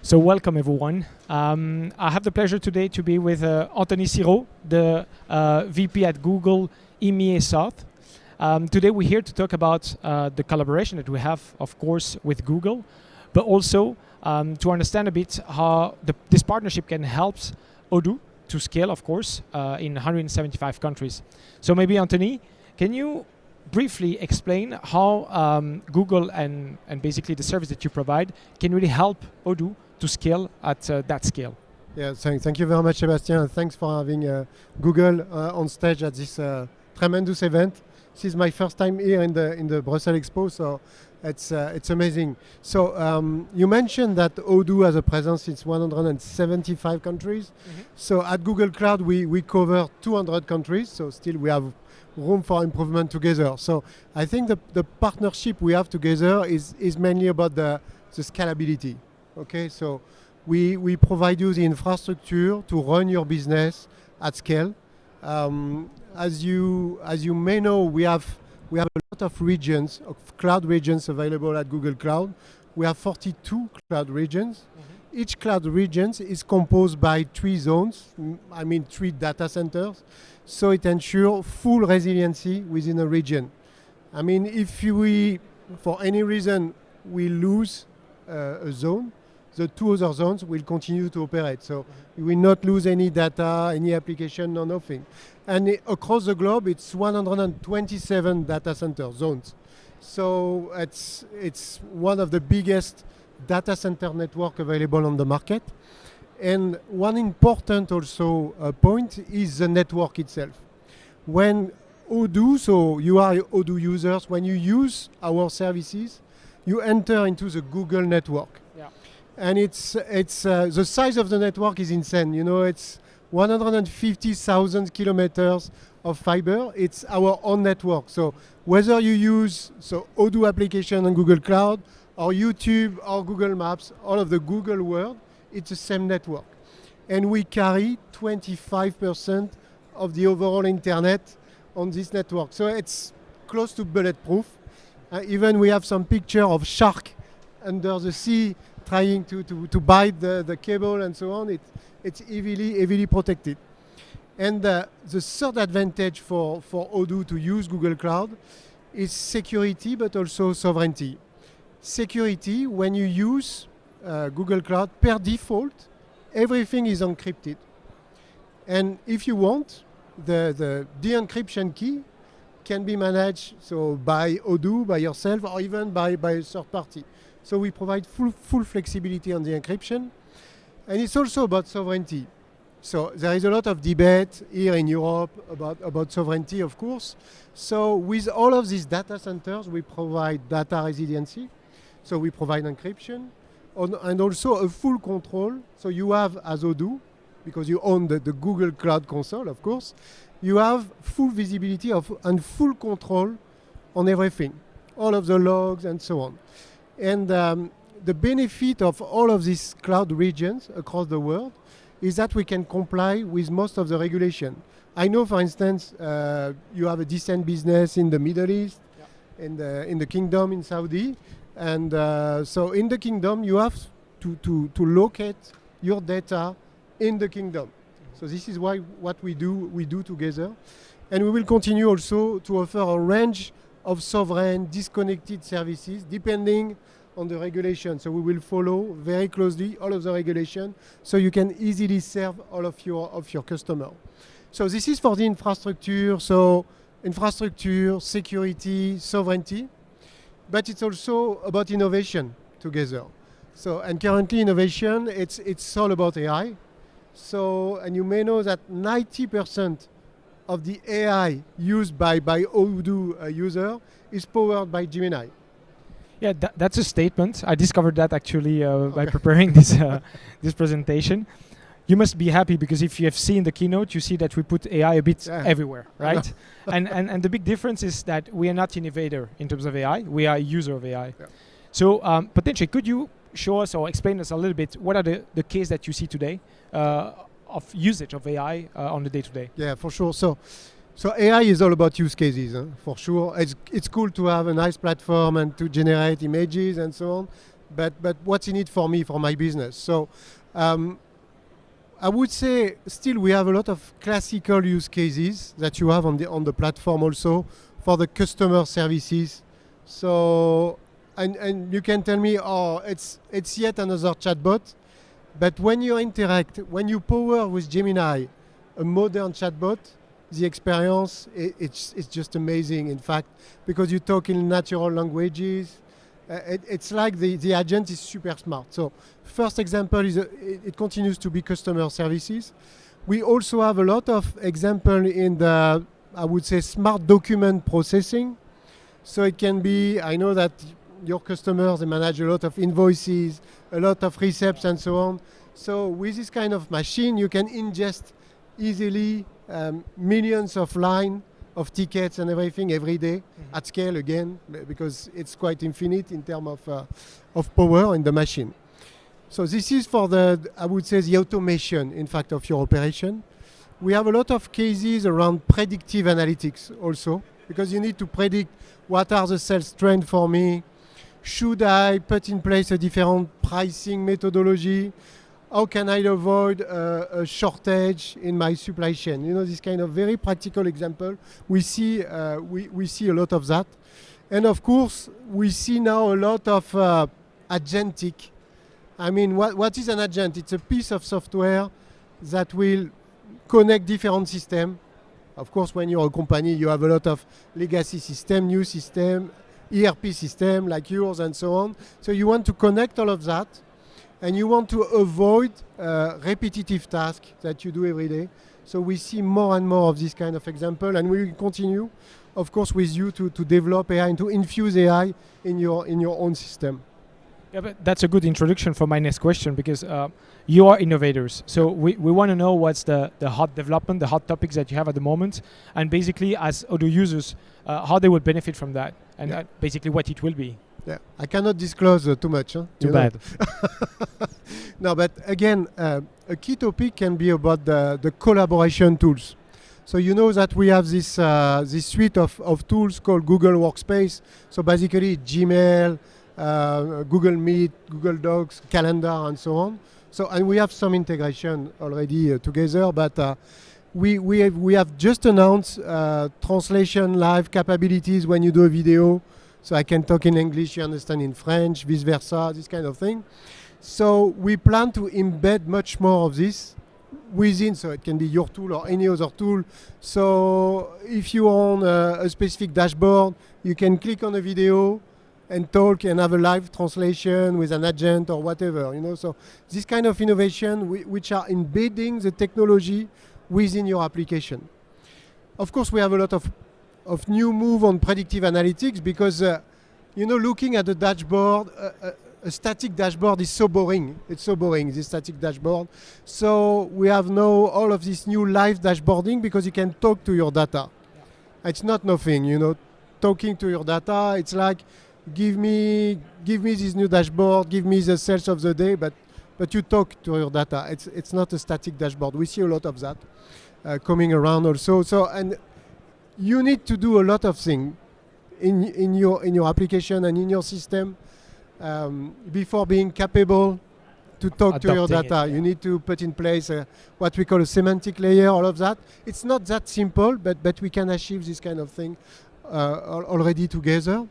So welcome everyone. I have the pleasure today to be with Anthony Siro, the VP at Google EMEA South. Today we're here to talk about the collaboration that we have, of course, with Google, but also to understand a bit how this partnership can help Odoo to scale, of course, in 175 countries. So maybe Anthony, can you briefly explain how Google and basically the service that you provide can really help Odoo to scale at that scale? Yeah, thank you very much, Sebastian, and thanks for having Google on stage at this tremendous event. This is my first time here in the Brussels Expo, so it's amazing. So you mentioned that Odoo has a presence in 175 countries. Mm-hmm. So at Google Cloud, we cover 200 countries, so still we have room for improvement together. So I think the partnership we have together is mainly about the scalability. Okay, so we provide you the infrastructure to run your business at scale. As you may know, we have a lot of regions, of cloud regions available at Google Cloud. We have 42 cloud regions. Mm-hmm. Each cloud region is composed by 3 zones, 3 data centers. So it ensures full resiliency within a region. If we, for any reason, we lose a zone, the 2 other zones will continue to operate. So we will not lose any data, any application, no nothing. And across the globe, it's 127 data center zones. So it's one of the biggest data center network available on the market. And one important also point is the network itself. When Odoo, so you are Odoo users, when you use our services, you enter into the Google network. Yeah. And it's the size of the network is insane. You know, it's 150,000 kilometers of fiber. It's our own network. So whether you use Odoo application on Google Cloud or YouTube or Google Maps, all of the Google world, it's the same network. And we carry 25% of the overall internet on this network. So it's close to bulletproof. Even we have some picture of shark under the sea trying to bite the cable and so on. It's heavily protected. And the third advantage for Odoo to use Google Cloud is security, but also sovereignty. Security, when you use Google Cloud, per default, everything is encrypted. And if you want, the de-encryption key can be managed by Odoo, by yourself, or even by a third party. So we provide full flexibility on the encryption. And it's also about sovereignty. So there is a lot of debate here in Europe about sovereignty, of course. So with all of these data centers, we provide data resiliency. So we provide encryption and also a full control. So you have, as Odoo, because you own the Google Cloud Console, of course, you have full visibility and full control on everything, all of the logs and so on. And the benefit of all of these cloud regions across the world is that we can comply with most of the regulation. I know, for instance, you have a decent business in the Middle East, yeah, in the Kingdom, in Saudi. And so in the Kingdom, you have to locate your data in the Kingdom. So this is what we do together. And we will continue also to offer a range of sovereign disconnected services depending on the regulation. So we will follow very closely all of the regulation so you can easily serve all of your customers. So this is for the infrastructure. So infrastructure, security, sovereignty. But it's also about innovation together. So, and currently innovation, it's all about AI. So, and you may know that 90% of the AI used by Odoo user is powered by Gemini. Yeah, that's a statement. I discovered that actually by preparing this presentation. You must be happy because if you have seen the keynote, you see that we put AI a bit everywhere, right? and the big difference is that we are not innovator in terms of AI. We are a user of AI. Yeah. So potentially, could you show us or explain us a little bit what are the cases that you see today of usage of AI on the day-to-day? Yeah, for sure. So AI is all about use cases, for sure. It's cool to have a nice platform and to generate images and so on. but what's in it for me, for my business? So I would say still we have a lot of classical use cases that you have on the platform also for the customer services. So and you can tell me, oh, it's yet another chatbot, but when you interact, when you power with Gemini, a modern chatbot, the experience it's just amazing. In fact, because you talk in natural languages, it's like the agent is super smart. So first example is it continues to be customer services. We also have a lot of example in the, I would say, smart document processing. So it can be, I know that your customers, they manage a lot of invoices, a lot of receipts and so on. So with this kind of machine, you can ingest easily millions of lines of tickets and everything every day at scale again, because it's quite infinite in terms of power in the machine. So this is for the, I would say, the automation, in fact, of your operation. We have a lot of cases around predictive analytics also, because you need to predict what are the sales trends for me. Should I put in place a different pricing methodology? How can I avoid a shortage in my supply chain? You know, this kind of very practical example. We see a lot of that. And of course, we see now a lot of agentic. I mean, what is an agent? It's a piece of software that will connect different systems. Of course, when you're a company, you have a lot of legacy system, new system, ERP system like yours and so on. So you want to connect all of that. And you want to avoid repetitive tasks that you do every day. So we see more and more of this kind of example, and we will continue, of course, with you to develop AI and to infuse AI in your own system. Yeah, but that's a good introduction for my next question, because you are innovators. So we want to know what's the hot development, the hot topics that you have at the moment, and basically as Odoo users, how they would benefit from that, and basically what it will be. Yeah, I cannot disclose too much. Too bad. No, but again, a key topic can be about the collaboration tools. So you know that we have this suite of tools called Google Workspace. So basically Gmail, Google Meet, Google Docs, Calendar, and so on. So and we have some integration already together, but we have just announced translation live capabilities when you do a video. So I can talk in English, you understand in French, vice versa, this kind of thing. So we plan to embed much more of this within, so it can be your tool or any other tool. So if you own a specific dashboard, you can click on a video and talk and have a live translation with an agent or whatever, you know. So this kind of innovation, which are embedding the technology within your application. Of course, we have a lot of new move on predictive analytics because, you know, looking at the dashboard, a static dashboard is so boring. It's so boring, this static dashboard. So we have now all of this new live dashboarding because you can talk to your data. Yeah. It's not nothing, you know, talking to your data. It's like, give me this new dashboard, give me the sales of the day, but you talk to your data. It's not a static dashboard. We see a lot of that coming around also. So, and you need to do a lot of things in your application and in your system before being capable to talk to your data. You need to put in place what we call a semantic layer, all of that. It's not that simple, but we can achieve this kind of thing already together.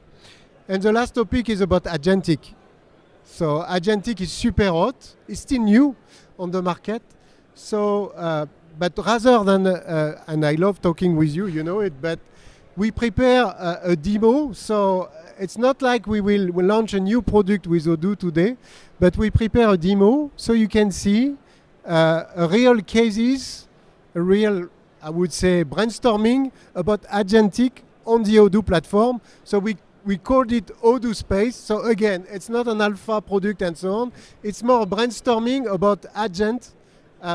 And the last topic is about agentic. So agentic is super hot. It's still new on the market. So but rather than, and I love talking with you, you know it, but we prepare a demo. So it's not like we'll launch a new product with Odoo today, but we prepare a demo so you can see real cases, a real, I would say, brainstorming about agentic on the Odoo platform. So we called it Odoo Space. So again, it's not an alpha product and so on. It's more brainstorming about agent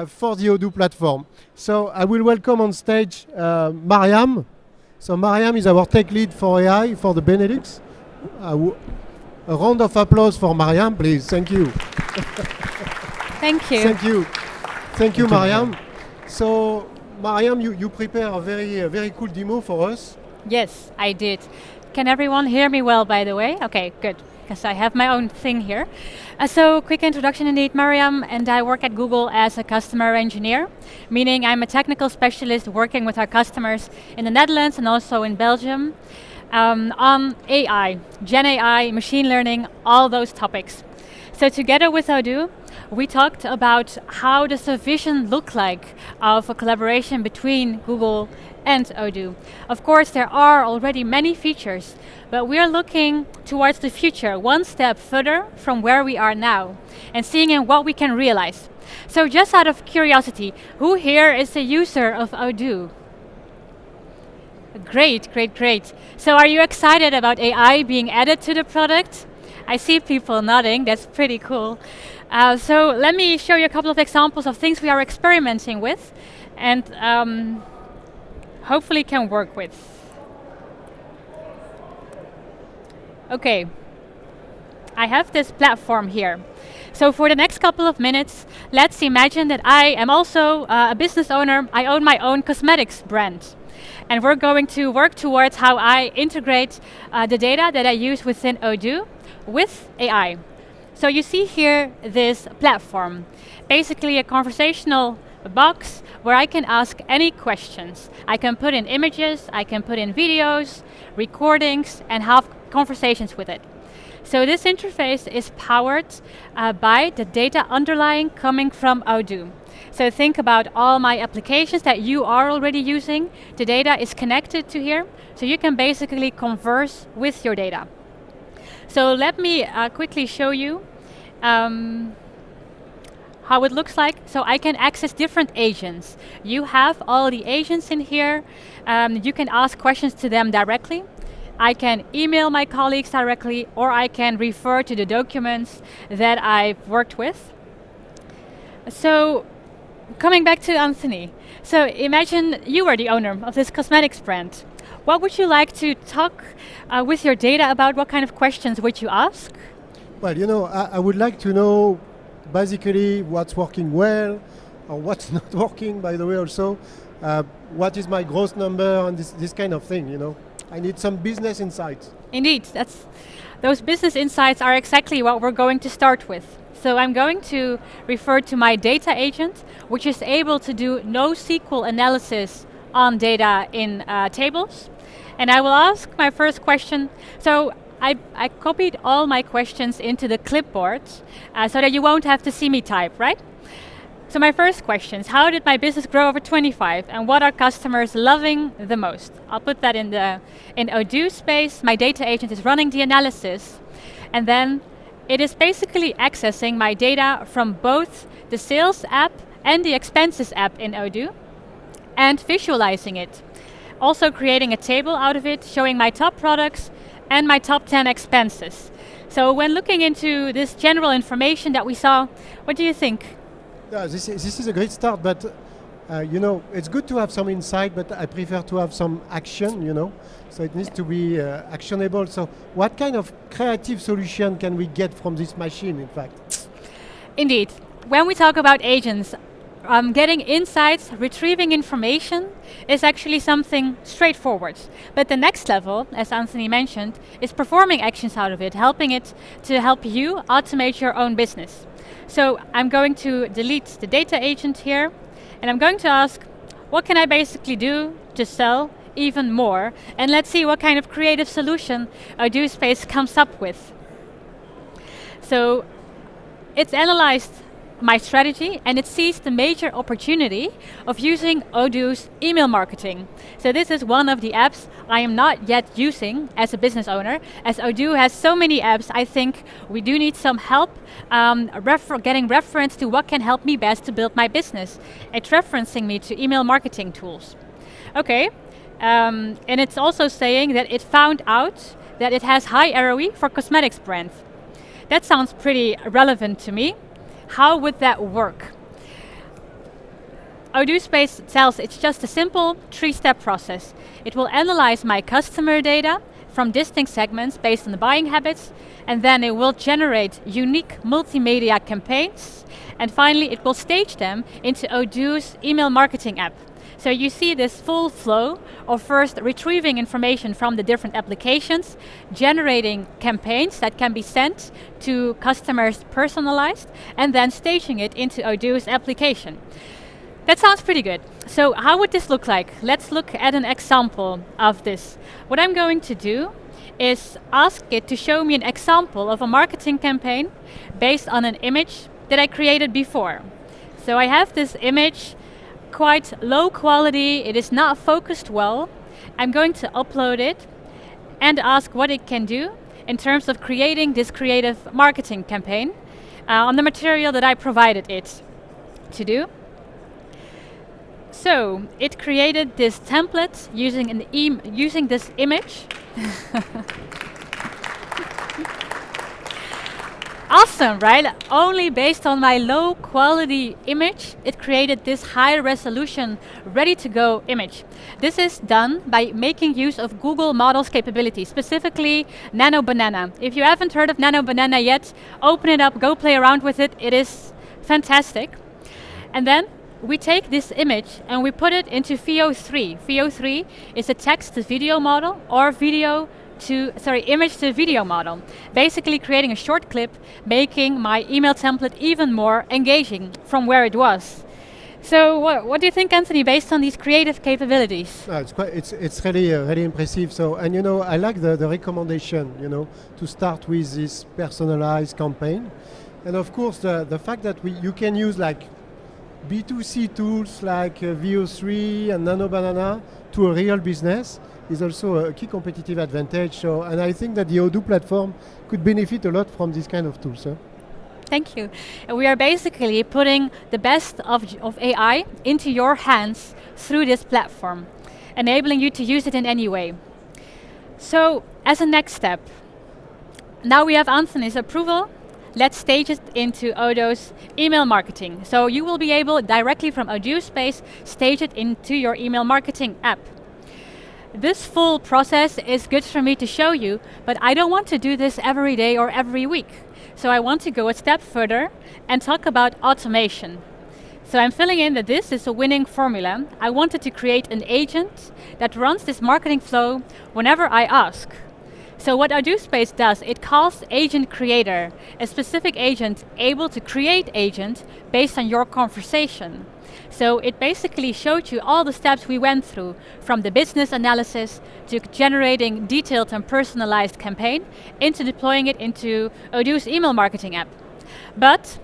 for the Odoo platform. So I will welcome on stage Mariam. So Mariam is our tech lead for AI for the Benelux. A round of applause for Mariam, please. Thank you. Thank you. Thank you. Thank you, Mariam. So Mariam, you prepare a very cool demo for us. Yes, I did. Can everyone hear me well, by the way? Okay, good. because I have my own thing here. So quick introduction indeed, Mariam, and I work at Google as a customer engineer, meaning I'm a technical specialist working with our customers in the Netherlands and also in Belgium on AI, Gen AI, machine learning, all those topics. So together with Odoo, we talked about how does the vision look like of a collaboration between Google and Odoo. Of course, there are already many features, but we are looking towards the future, one step further from where we are now, and seeing in what we can realize. So just out of curiosity, who here is a user of Odoo? Great, great, great. So are you excited about AI being added to the product? I see people nodding, that's pretty cool. So let me show you a couple of examples of things we are experimenting with and hopefully can work with. Okay, I have this platform here. So for the next couple of minutes, let's imagine that I am also a business owner. I own my own cosmetics brand. And we're going to work towards how I integrate the data that I use within Odoo with AI. So you see here this platform, basically a conversational box where I can ask any questions. I can put in images, I can put in videos, recordings, and have conversations with it. So this interface is powered by the data underlying coming from Odoo. So think about all my applications that you are already using. The data is connected to here, so you can basically converse with your data. So let me quickly show you how it looks like. So I can access different agents. You have all the agents in here. You can ask questions to them directly. I can email my colleagues directly, or I can refer to the documents that I've worked with. So coming back to Anthony. So imagine you were the owner of this cosmetics brand. What would you like to talk with your data about? What kind of questions would you ask? Well, you know, I would like to know basically what's working well or what's not working, by the way, also. What is my growth number and this kind of thing, you know. I need some business insights. Indeed, those business insights are exactly what we're going to start with. So I'm going to refer to my data agent, which is able to do NoSQL analysis on data in tables. And I will ask my first question. So I copied all my questions into the clipboard so that you won't have to see me type, right? So my first question is, how did my business grow over 25 and what are customers loving the most? I'll put that in Odoo space. My data agent is running the analysis, and then it is basically accessing my data from both the sales app and the expenses app in Odoo and visualizing it. Also creating a table out of it, showing my top products and my top 10 expenses. So when looking into this general information that we saw, what do you think? Yeah, this is a great start, but you know, it's good to have some insight, but I prefer to have some action, you know, so it needs to be actionable. So what kind of creative solution can we get from this machine, in fact? Indeed. When we talk about agents, getting insights, retrieving information is actually something straightforward. But the next level, as Anthony mentioned, is performing actions out of it, helping it to help you automate your own business. So I'm going to delete the data agent here, and I'm going to ask, what can I basically do to sell even more? And let's see what kind of creative solution Odoo Space comes up with. So it's analyzed my strategy, and it sees the major opportunity of using Odoo's email marketing. So this is one of the apps I am not yet using as a business owner. As Odoo has so many apps, I think we do need some help getting reference to what can help me best to build my business. It's referencing me to email marketing tools. Okay, and it's also saying that it found out that it has high ROE for cosmetics brands. That sounds pretty relevant to me. How would that work? Odoo Space tells it's just a simple 3-step process. It will analyze my customer data from distinct segments based on the buying habits, and then it will generate unique multimedia campaigns, and finally it will stage them into Odoo's email marketing app. So you see this full flow of first retrieving information from the different applications, generating campaigns that can be sent to customers personalized, and then staging it into Odoo's application. That sounds pretty good. So how would this look like? Let's look at an example of this. What I'm going to do is ask it to show me an example of a marketing campaign based on an image that I created before. So I have this image, quite low quality, it is not focused well. I'm going to upload it and ask what it can do in terms of creating this creative marketing campaign on the material that I provided it to do. So it created this template using this image. Awesome, right? Only based on my low quality image, it created this high resolution, ready to go image. This is done by making use of Google Models capability, specifically Nano Banana. If you haven't heard of Nano Banana yet, open it up, go play around with it. It is fantastic. And then we take this image and we put it into VO3. VO3 is a text to video model or image to video model. Basically creating a short clip, making my email template even more engaging from where it was. So what do you think, Anthony, based on these creative capabilities? It's really really impressive. So, and I like the recommendation, to start with this personalized campaign, and of course the fact that you can use like B2C tools like VO3 and Nano Banana to a real business is also a key competitive advantage. So, and I think that the Odoo platform could benefit a lot from this kind of tools. Thank you. And we are basically putting the best of AI into your hands through this platform, enabling you to use it in any way. So, as a next step, now we have Anthony's approval. Let's stage it into Odoo's email marketing. So you will be able directly from Odoo Space stage it into your email marketing app. This full process is good for me to show you, but I don't want to do this every day or every week. So I want to go a step further and talk about automation. So I'm filling in that this is a winning formula. I wanted to create an agent that runs this marketing flow whenever I ask. So what Odoo Space does, it calls agent creator, a specific agent able to create agent based on your conversation. So it basically showed you all the steps we went through, from the business analysis to generating detailed and personalized campaign into deploying it into Odoo's email marketing app. But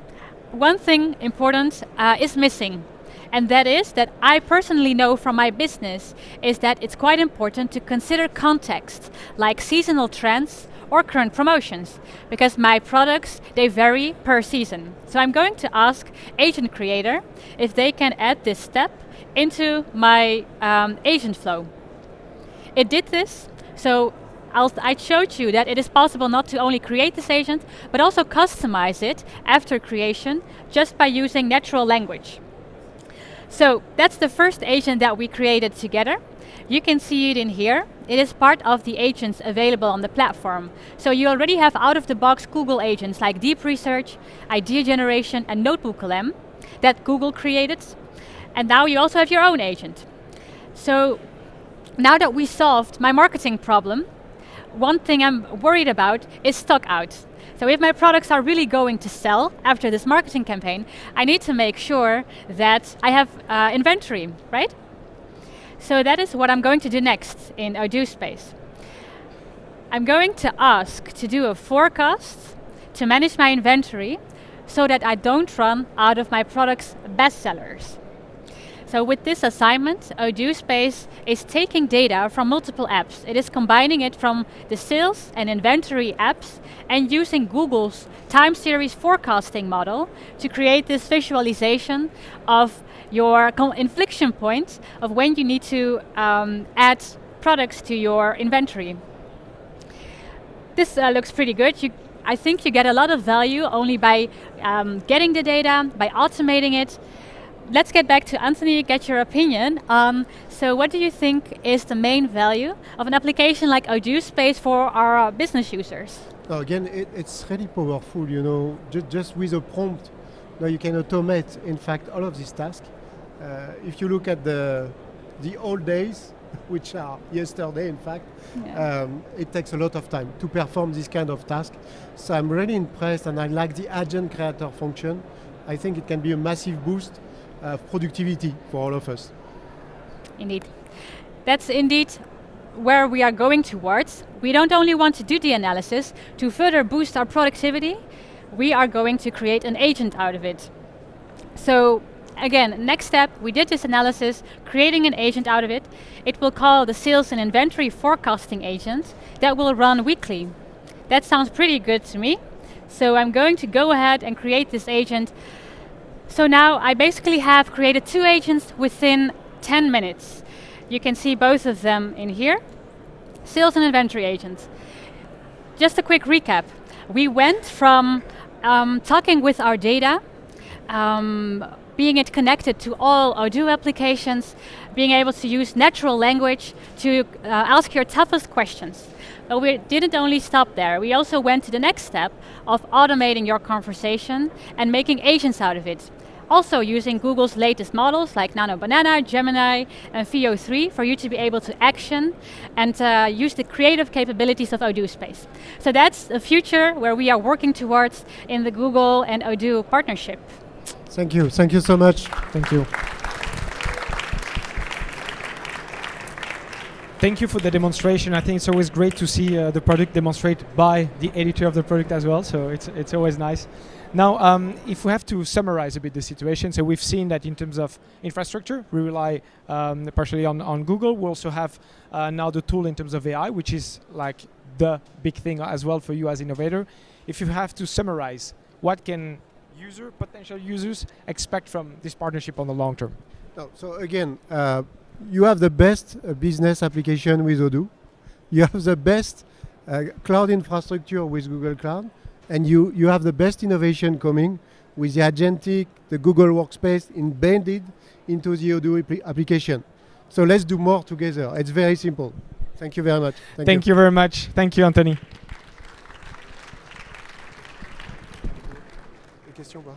one thing important is missing. And that is that I personally know from my business is that it's quite important to consider context, like seasonal trends or current promotions, because my products, they vary per season. So I'm going to ask Agent Creator if they can add this step into my agent flow. It did this, so I showed you that it is possible not to only create this agent, but also customize it after creation just by using natural language. So that's the first agent that we created together. You can see it in here. It is part of the agents available on the platform. So you already have out-of-the-box Google agents like Deep Research, Idea Generation, and Notebook LM that Google created. And now you also have your own agent. So now that we solved my marketing problem, one thing I'm worried about is stock out. So if my products are really going to sell after this marketing campaign, I need to make sure that I have inventory, right? So that is what I'm going to do next in Odoo Space. I'm going to ask to do a forecast to manage my inventory so that I don't run out of my product's bestsellers. So with this assignment, Odoo Space is taking data from multiple apps. It is combining it from the sales and inventory apps and using Google's time series forecasting model to create this visualization of your inflection point of when you need to add products to your inventory. This looks pretty good. I think you get a lot of value only by getting the data, by automating it. Let's get back to Anthony, get your opinion. So what do you think is the main value of an application like Odoo Space for our business users? Again, it's really powerful, just with a prompt. Now you can automate, in fact, all of these tasks. If you look at the old days, which are yesterday, in fact, it takes a lot of time to perform this kind of task. So I'm really impressed, and I like the agent creator function. I think it can be a massive boost of productivity for all of us. Indeed. That's indeed where we are going towards. We don't only want to do the analysis to further boost our productivity, we are going to create an agent out of it. So again, next step, we did this analysis, creating an agent out of it. It will call the sales and inventory forecasting agent that will run weekly. That sounds pretty good to me. So I'm going to go ahead and create this agent. So now I basically have created 2 agents within 10 minutes. You can see both of them in here. Sales and inventory agents. Just a quick recap. We went from talking with our data, being it connected to all Odoo applications, being able to use natural language to ask your toughest questions. But we didn't only stop there. We also went to the next step of automating your conversation and making agents out of it. Also using Google's latest models like Nano Banana, Gemini, and VO3 for you to be able to action and use the creative capabilities of Odoo Space. So that's the future where we are working towards in the Google and Odoo partnership. Thank you. Thank you so much. Thank you. Thank you for the demonstration. I think it's always great to see the product demonstrated by the editor of the product as well, so it's always nice. Now, if we have to summarize a bit the situation, so we've seen that in terms of infrastructure, we rely partially on Google. We also have now the tool in terms of AI, which is like the big thing as well for you as innovator. If you have to summarize, what can potential users expect from this partnership on the long term? No, so again, you have the best business application with Odoo. You have the best cloud infrastructure with Google Cloud. And you have the best innovation coming with the agentic, the Google Workspace embedded into the Odoo application. So let's do more together. It's very simple. Thank you very much. Thank you very much. Thank you, Anthony. Des questions, quoi?